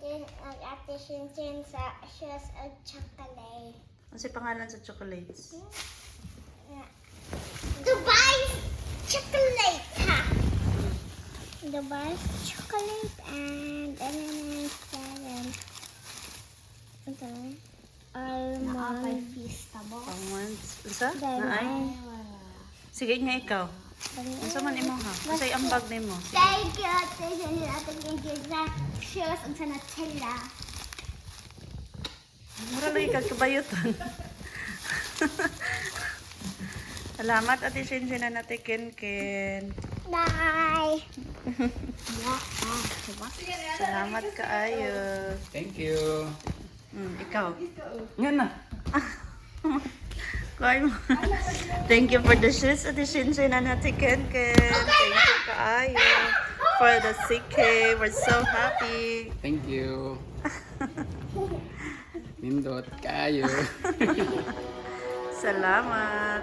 Ate Shinchin sa shoes of chocolate. Ano si pangalan sa chocolates? Dubai's chocolate, ha? Dubai's chocolate and seven. Ito. Almond. Almonds. Isa? Then, Naay? Sige nga ikaw. Unsa man imo ha? Kasi ang bag nimo. Thank you, Ate Shinchin. Ate Shinchin sa shoes of Nutella. Mura lagi kag kabayutan. Salamat Ate Shinchin na Ate Ken. Bye. Salamat kaayo. Thank you. Ikaw. Nga na. Kuhay mo. Thank you for the shoes Ate Shinchin and Ate Ken. Thank you kaayo for the CK. We're so happy. Thank you. Nindot kayo. Salamat.